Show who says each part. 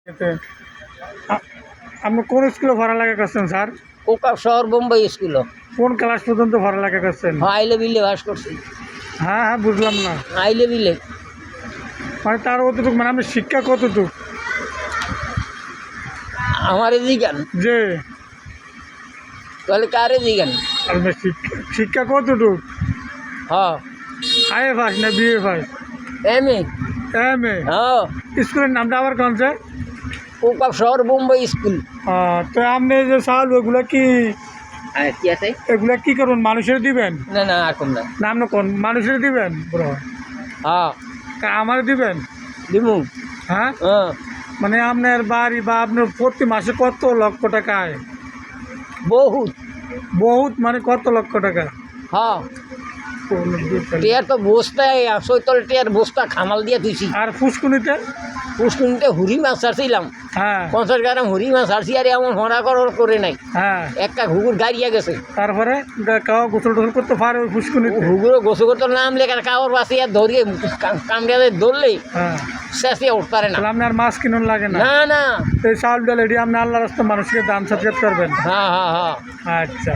Speaker 1: এতে আপনি কোন স্কুলে পড়ালেখা করছেন স্যার?
Speaker 2: কোকাপ শহর বোম্বাই স্কুল।
Speaker 1: কোন ক্লাস পর্যন্ত পড়ালেখা করছেন?
Speaker 2: আইলে বিলে বাস করছি।
Speaker 1: হ্যাঁ হ্যাঁ, বুঝলাম না।
Speaker 2: আইলে বিলে
Speaker 1: মানে তার কতটুকু, মানে আপনি শিক্ষা কতটুক?
Speaker 2: আমার জিগান
Speaker 1: যে
Speaker 2: তাহলে কারে জিগান।
Speaker 1: আপনার শিক্ষা কতটুক?
Speaker 2: হ্যাঁ
Speaker 1: আইএ পাস না BA pass?
Speaker 2: M A.
Speaker 1: M A.
Speaker 2: হ্যাঁ
Speaker 1: স্কুলের নামটা আবার কোন স্যার?
Speaker 2: কোকাপ শহর বোম্বাই স্কুল।
Speaker 1: তো আপনি যে চাল ওগুলো কি
Speaker 2: আর কি আছে?
Speaker 1: এগুলা কি করবেন? মানুষের দিবেন?
Speaker 2: না না এখন না।
Speaker 1: না আপনি কোন মানুষের দিবেন ব্রো?
Speaker 2: হ্যাঁ
Speaker 1: আমার দিবেন?
Speaker 2: দিমু।
Speaker 1: হ্যাঁ,
Speaker 2: হ্যাঁ
Speaker 1: মানে আপনার বাড়ি বা আপনার প্রতি মাসে কত লক্ষ টাকা আয়?
Speaker 2: বহুত।
Speaker 1: বহুত মানে কত লক্ষ টাকা?
Speaker 2: হ্যাঁ টিয়ার তো বস্তায় সৈতল টিয়ার বস্তা খামাল দিয়ে তুইছি।
Speaker 1: আর ফুসকুনিতে?
Speaker 2: পুষ্কুনিতে হুরি মাছ ছাড়ছিলাম,
Speaker 1: হ্যাঁ
Speaker 2: 50 গ্রাম হুরি মাছ ছাড়ছি। আর এমন হরা করে নাই,
Speaker 1: হ্যাঁ।
Speaker 2: একটা ঘুঘুর গাড়িয়া গেছে।
Speaker 1: তারপরে কাউ গোসল টোসল করতে পারে ওই ফুসকুনিতে?
Speaker 2: ঘুঘুরও গোসু করতে নাম লেখা কাওয়ার বাসে আর ধরিয়ে কামড়িয়াদের ধরলেই
Speaker 1: হ্যাঁ,
Speaker 2: শেষে উঠতে পারে না।
Speaker 1: তাহলে আপনার মাছ কিনুন লাগে না?
Speaker 2: না না।
Speaker 1: এই চাউল ডাল এটি আপনি আল্লাহ রাস্তা মানুষকে দান সাথে করবেন?
Speaker 2: হ্যাঁ হ্যাঁ হ্যাঁ।
Speaker 1: আচ্ছা।